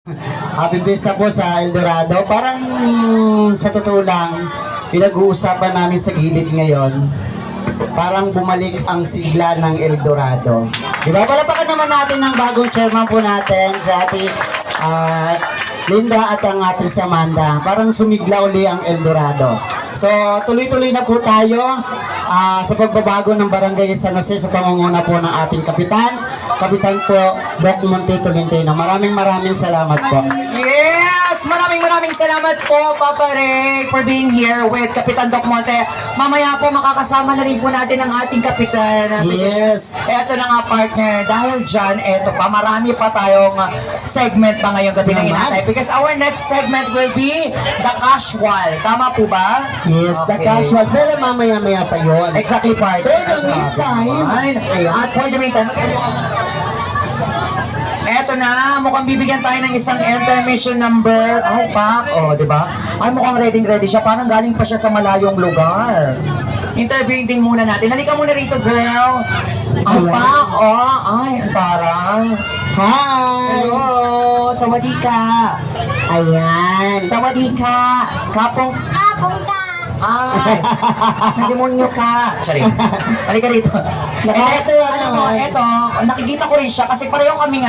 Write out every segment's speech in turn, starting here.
Happy Fiesta po sa El Dorado. Parang sa totoo lang, pinag-uusapan namin sa gilid ngayon, parang bumalik ang sigla ng El Dorado. Diba? Palapakan naman natin ng bagong chairman po natin, sa ating Linda at ang ating si Amanda. Parang sumigla uli ang El Dorado. So, tuloy-tuloy na po tayo sa pagbabago ng Barangay San Jose sa pangunguna po ng ating kapitan po, Doc Monte Tolentino. Maraming salamat po. Yes! Maraming salamat po, Papa Ray, for being here with Kapitan Doc Monte. Mamaya po makakasama na rin po natin ang ating kapitan. Yes. Eto na nga, partner. Dahil dyan, eto pa, marami pa tayong segment pa ngayong gabi ng inatay. Because our next segment will be The Casual. Tama po ba? Yes, The Casual. Pero mamaya pa yun. Exactly, partner. For the meantime, At for the meantime, eto na, mukhang bibigyan tayo ng isang intermission number. Ay, Pak, di ba? Ay, mukhang ready siya. Parang galing pa siya sa malayong lugar. Interviewin din muna natin. Halika muna rito, girl. Ay, Pak, ay, ang taray. Hi! Hello, sawadika. Ayan. Sawadika. Kapong, Punta! ay, nademonyo ka. Sorry. Halika rito. Nakakatawa Alam mo, naman. eto, nakikita ko rin siya kasi pareho kaming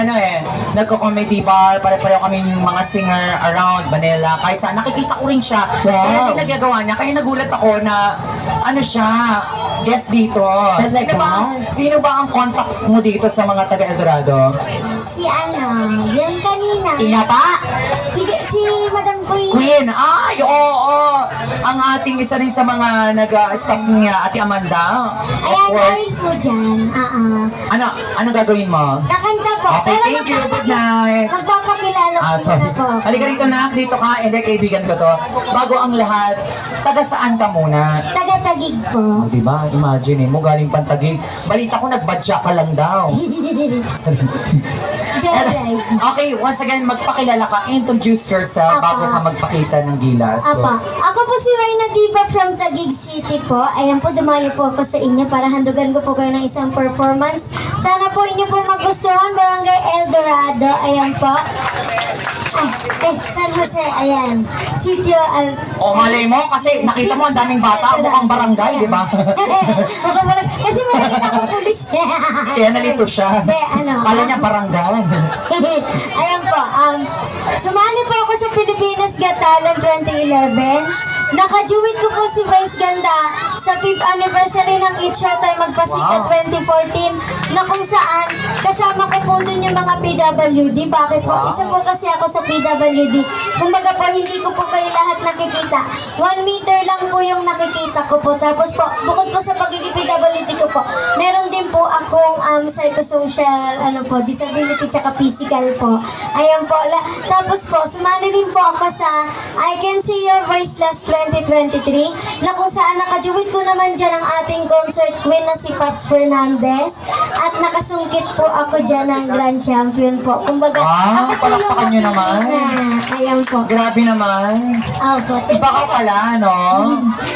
nagko-comedy bar, pareho kaming mga singer around Manila, kahit saan, nakikita ko rin siya. Wow. Kaya hindi nagagawa niya, kaya nagulat ako na, siya, guest dito. Talaga? Sino ba ang contact mo dito sa mga taga Eldorado? Si yan kanina. Inata? Si Madam Queen. Queen, ay, oo. Ang ating isa rin sa mga nag-stop niya, Ate Amanda. Ayan, galing po dyan. Ano gagawin mo? Kakanta po. Okay, thank you. Good night. Magpapakilala ko Sorry. muna po. Halika rito na, dito ka, hindi, kaibigan ko to. Bago ang lahat, taga saan ka muna? Taga-Tagig po. Diba? Imagine mo, galing Pantagig. Balita ko, nagbadya ka lang daw. Joyride. Okay, once again, magpakilala ka, introduce yourself bago ka magpakita ng gilas. Apa. Ako po si Reyna Diva from Taguig City po. Ayan po, dumayo po ako sa inyo para handugan ko po kayo ng isang performance. Sana po inyo po magustuhan, Barangay El Dorado. Ayan po. San Jose, ayan. Sitio O malay mo, kasi nakita mo ang daming bata, mukhang barangay, di ba? Kasi may nakita ko pulis. Kaya nalito siya. Kala niya barangay. Ayan po, sumali po ako sa Pilipinas Got Talent 2011. Nakajuwit ko po si Vice Ganda sa 5th anniversary ng It's Showtime Magpasikat 2014 na kung saan kasama ko po dun yung mga PWD. Bakit po? Isa po kasi ako sa PWD. Kumbaga po, hindi ko po kayo lahat nakikita. 1 meter lang po yung nakikita ko po. Tapos po, bukod po sa pagiging PWD ko po, meron din po akong psychosocial disability tsaka physical po. Ayan po. Tapos po, sumali rin po ako sa I Can See Your Voice Last 2023 na kung saan nakajuwit ko naman dyan ang ating concert queen na si Paps Fernandez at nakasungkit po ako dyan ng grand champion po. Kumbaga, ako po yung palakpakan nyo naman. Ayan po. Grabe naman. Opo. Iba ka pala, no?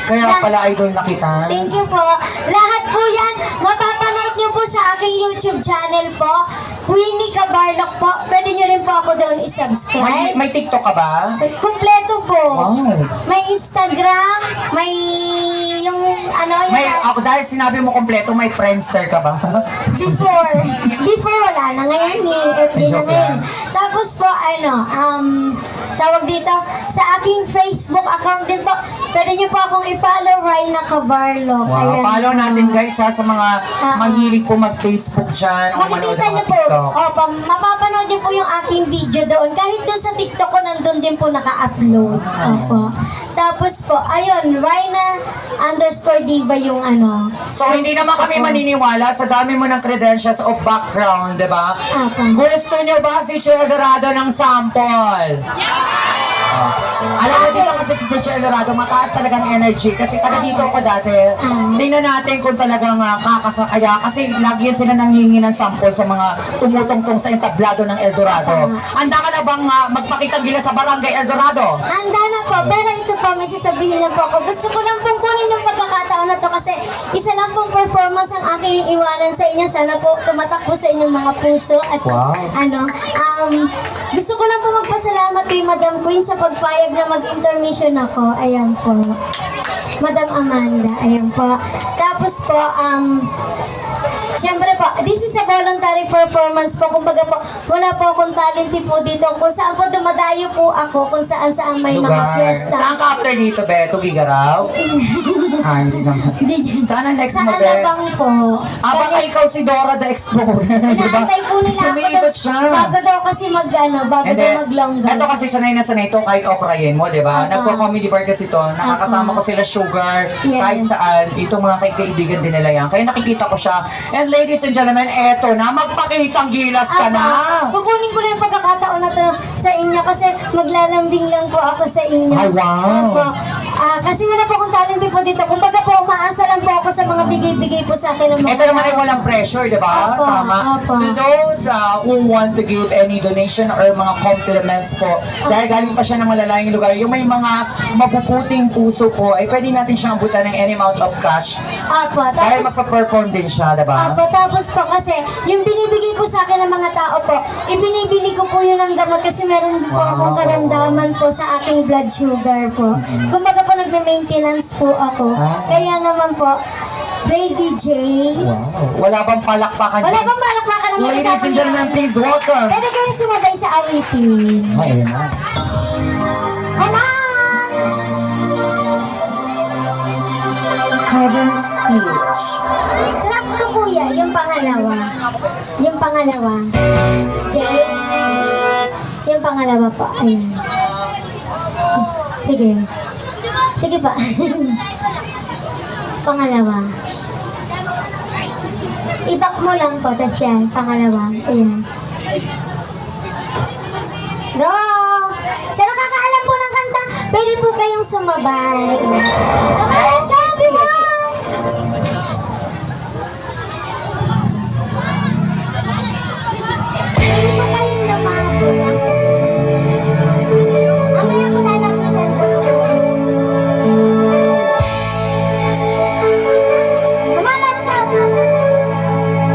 Kaya pala idol na kita. Thank you po. Lahat po yan, mapapanood nyo po sa aking YouTube channel po. Queenie Cabarloc po. Pwede nyo rin po ako doon i-subscribe. May TikTok ka ba? Kompleto po. Wow. May Instagram, may yung Ako dahil sinabi mo kompleto, may Friendster ka ba? Before wala na ngayon FB na ngayon. Tapos po tawag dito sa aking Facebook account din po. Pwede niyo po akong i-follow, Reyna Cabarloc. Wow, follow natin guys sa mga mahilig po mag-Facebook dyan o manood Makikita ng niyo mga po, TikTok. mapapanood niyo po yung aking video doon. Kahit doon sa TikTok ko, nandun din po naka-upload. Opo. Tapos po, ayun, Reyna_Diva yung So, hindi naman kami maniniwala sa dami mo ng credentials of background, di ba? Opo. Gusto nyo ba si Che Dorado ng sample? Alam mo dito kasi si Sir Eldorado, mataas talagang energy. Kasi taga dito ako dati. Tingnan natin kung talagang kakasakaya. Kasi lagi yan sila nanghingi ng sample sa mga tumutungtong sa entablado ng Eldorado. Handa ka na bang magpakitang gila sa Barangay Eldorado? Handa na po, pero ito po, may sasabihin lang po ako. Gusto ko lang pong kunin ng pagkakataon na to kasi isa lang pong performance ang aking iwanan sa inyo. Sana po tumatak po sa inyong mga puso. At Wow. gusto ko lang po magpasalamat kay Madam Queen sa pagpayag na mag-intermission ako. Ayan po. Madam Amanda, ayan po. Tapos po, siyempre po, this is a voluntary performance po. Kumbaga po, wala po akong talent po dito. Kung saan po dumadayo po ako, kung saan may mga Lugar. fiesta. Saan ka after dito, Beto? Gigaraw? Hindi naman. Di- Saan ang next Sa mo, Be? Alabang po. Baka ikaw si Dora the Explorer, di ba? Inaantay po nila ako Sumiikot siya. bago daw kasi bago And daw then, maglonggan. ito kasi sanay na sanay ito kahit okrayin mo, di ba? Apa. Nagko-comedy bar kasi ito, nakakasama ko sila Sugar, Yes. kahit saan, ito mga kaibigan din nila yan. Kaya nakikita ko siya. And ladies and gentlemen, eto na, magpakitang gilas ka na! Kukunin ko lang yung pagkakataon na to sa inyo kasi maglalambing lang po ako sa inyo. Ay, wow. Opo. Kasi wala po akong talent po dito. Kumbaga po, umaasa lang po ako sa mga bigay-bigay po sa akin ng mga Ito naman ay walang pressure, di ba? Apa, Tama. apa. To those who want to give any donation or mga compliments po, dahil galing pa siya ng malalayang lugar, yung may mga mapuputing puso po, ay pwede natin siyang abutan ng any amount of cash. Apo, Dahil tapos, magpa-perform din siya, di ba? Apo, tapos po kasi, yung binibigay po sa akin ng mga tao po, ibinibili ko po yun ng gamot kasi meron po akong karamdaman po sa aking blood sugar po. Kumbaga po, nagme-maintenance po ako. Kaya naman po, Lady J. Wow. Wala bang palakpakan Wala dyan? bang balakpakan ng mga Ladies and gentlemen, please welcome. Pwede kayong sumabay sa awitin. Ayun na. Hala! Cover speech. Track to kuya, yung pangalawa. Yung pangalawa. Jay. Yung pangalawa po. Ayan. Sige. Sige pa. Pangalawa. I-back mo lang po. Tapos yan. Pangalawa. Ayan. Go! Sa nakakaalam po ng kanta, pwede po kayong sumabay. Come on, let's go everyone! Pwede po kayong lumapit. Mamaya ko lalapitan po. Mamalas siya.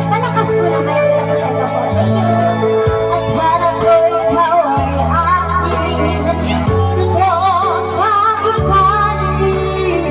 Palakas ko na may sa ito po. At hanap ko ikaw ay akin. Dito sa aking paligid.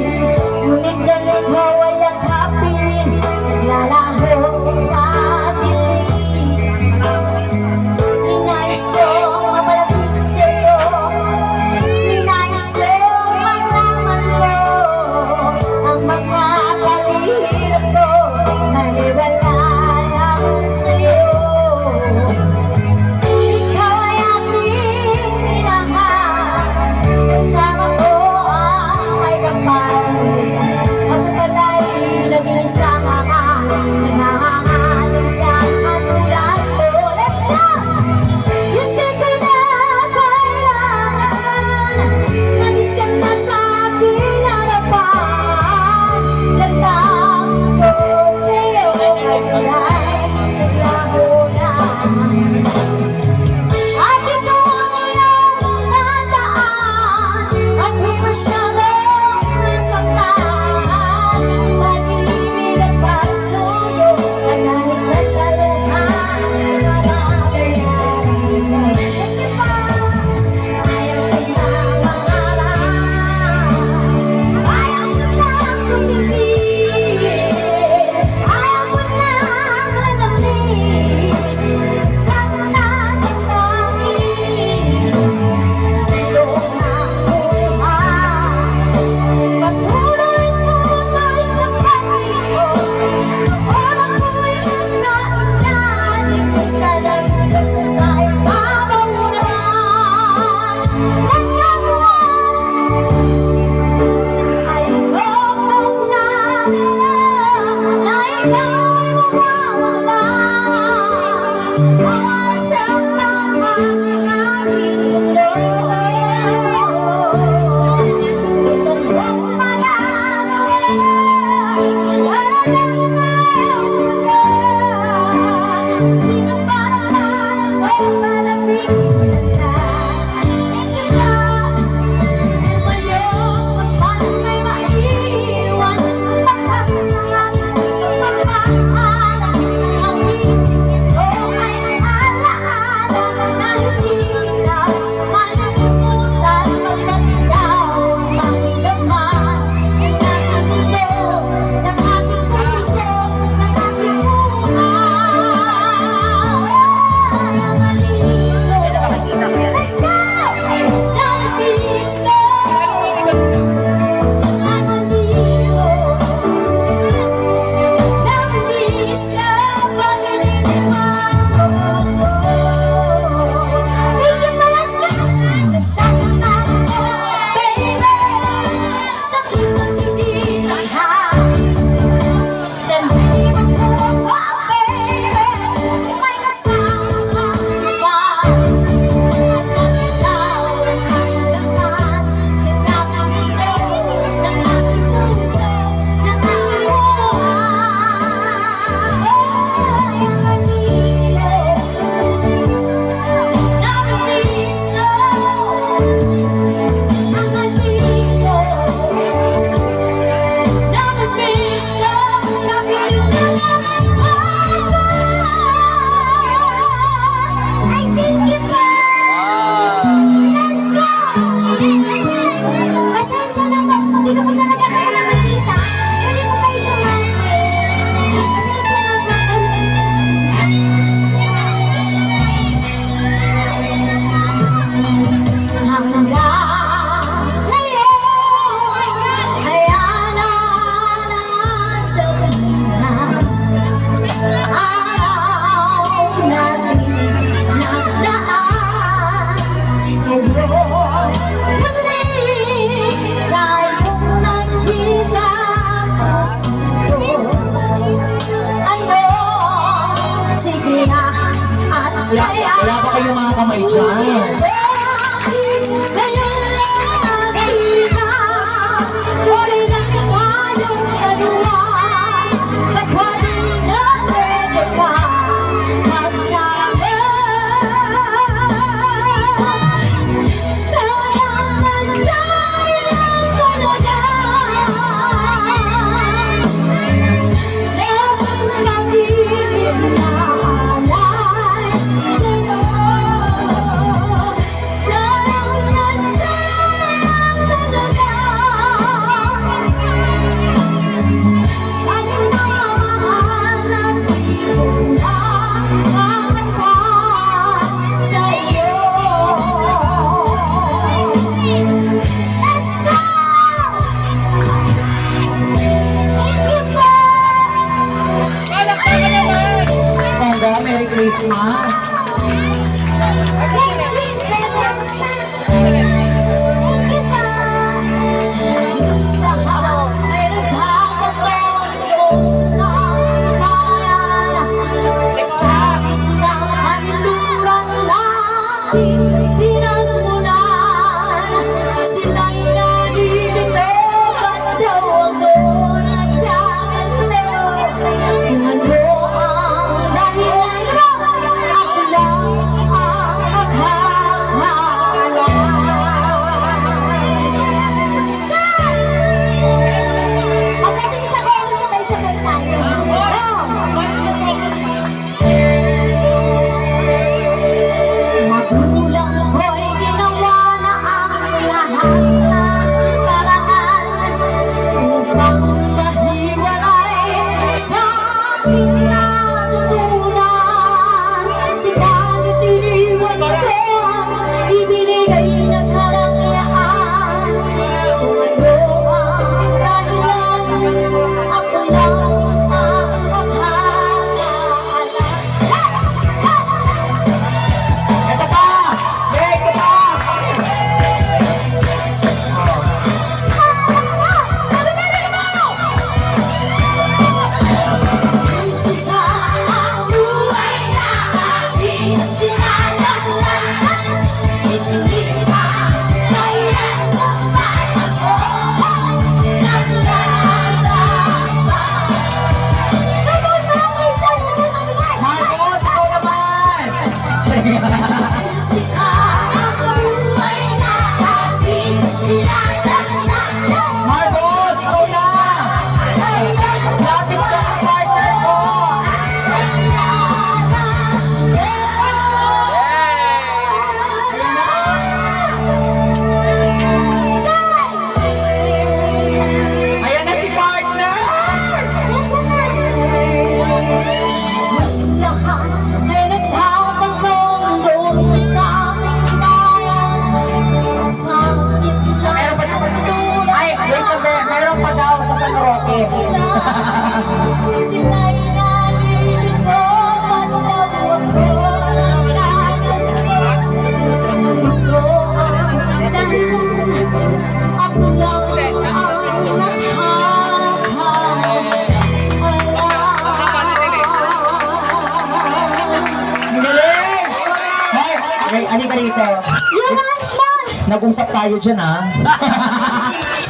Nag-usap tayo dyan, ha?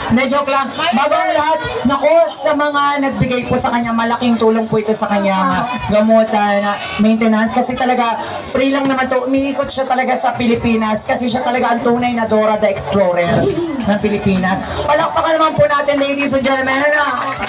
Hindi, joke lang. Bago ang lahat, naku, sa mga nagbigay po sa kanya, malaking tulong po ito sa kanya gamutan, maintenance. Kasi talaga, free lang naman to. Umiikot siya talaga sa Pilipinas kasi siya talaga ang tunay na Dora the Explorer ng Pilipinas. Palakpakan naman po natin, ladies and gentlemen.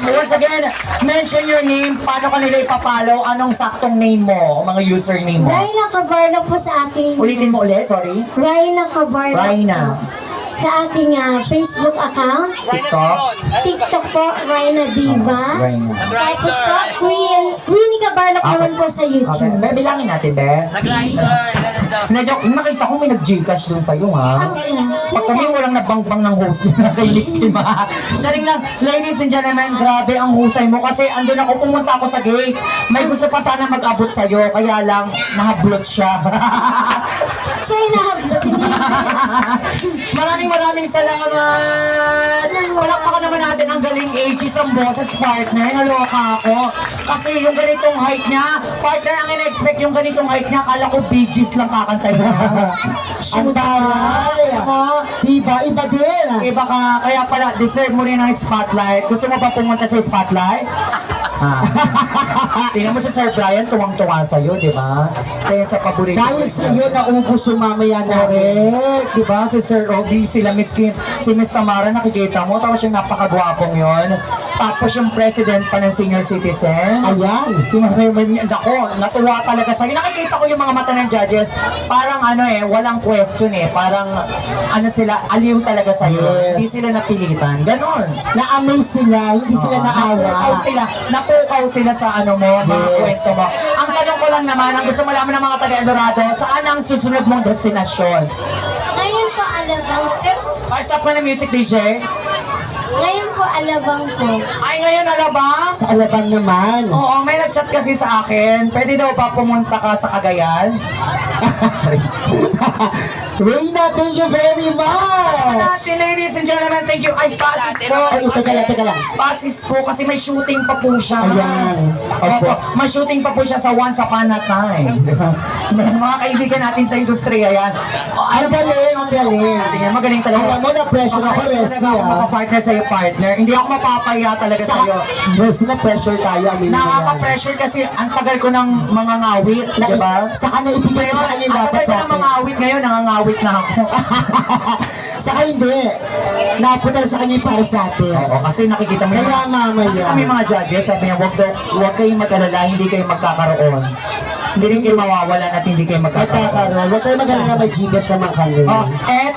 Once again, mention your name. Paano ka nila ipapalo? Anong saktong name mo? Mga username mo? Raina Cabarlo po sa aking... Ulitin mo ulit, sorry. Raina Cabarlo Raina. po. Sa aking Facebook account. TikTok. TikTok po, Raina Diva. Raina. Tapos po, Queenie Cabarlo po naman po sa Okay, YouTube. be, bilangin natin, be. Na-joke, nakita ko may nag-Gcash dun sa'yo, ha? Pag kami walang nabangbang ng host yun, nakainis kayo, ha? Saring lang, ladies and gentlemen, grabe ang husay mo kasi andun ako, pumunta ako sa gate. May gusto pa sana mag-abot sa'yo, kaya lang, nahablot siya. Siya yung nahablotin niya. Maraming salamat! Palakpakan naman natin ang galing Aegis ang boses partner. Naloka ako. Kasi yung ganitong height niya, partner ang in-expect yung ganitong height niya, akala ko Bee Gees lang kakantay niya. Ang taray. Diba? Iba din. Iba ka, kaya pala, deserve mo rin ang spotlight. Gusto mo ba pumunta sa spotlight? Ah. Tingnan mo si Sir Brian, tuwang-tuwa sa'yo, di ba? Kaya sa paborito. Dahil sa iyo, naubos yung mamaya namin. Correct, di ba? Si Sir Obi, sila Miss Kim, si Miss Tamara, nakikita mo, tapos yung napakagwapong yon. Tapos yung president pa ng senior citizen. Ayan. Si Nako, natuwa talaga sa'yo. Nakikita ko yung mga mata ng judges, parang ano walang question parang ano sila, aliw talaga sa'yo. Yes. Hindi sila napilitan. Ganon. Na-amaze sila, hindi sila naawa. Napukaw sila sa ano mo, mga Yes. kwento mo. Ang tanong ko lang naman, ang gusto malaman ng mga taga-Eldorado, saan ang susunod mong destinasyon? Ngayon po, Alabang. Stop ka na music, DJ. Ngayon po, Alabang po. Ay, ngayon, Alabang? Sa Alabang naman. Oo, may nag-chat kasi sa akin. Pwede daw ba pumunta ka sa Cagayan? Sorry. Reyna, thank you very much. Natin, ladies and gentlemen, thank you. Ay, pasis po. Ay, teka lang. Pasis po kasi may shooting pa po siya. Ayan. Opo, may shooting pa po siya sa Once Upon a Time. Mga kaibigan natin sa industriya yan. Ang galing, ang galing. Tingnan, magaling talaga. Alam mo, na-pressure ako, Resty, Talaga ako makapartner sa'yo, partner. Hindi ako mapapaya talaga sa'yo. Resty, na-pressure tayo. Aminin mo yan. Nakaka-pressure kasi ang tagal ko ng mga ngawit, di ba? Saka na ibigay sa kanya yung Ang dapat tagal ko sa ng mga akin. awit ngayon, nangangawit na ako. Saka hindi. Napunta sa kanya yung para sa atin. Oo, kasi nakikita mo Kaya mamaya. kami mga judges, sabi niya, huwag kayong mag-alala, hindi kayo magkakaroon. Hindi rin kayo mawawalan at hindi kayo magkakaroon. Magkakaroon. Huwag tayo magaling na may Gcash naman kami. Oh,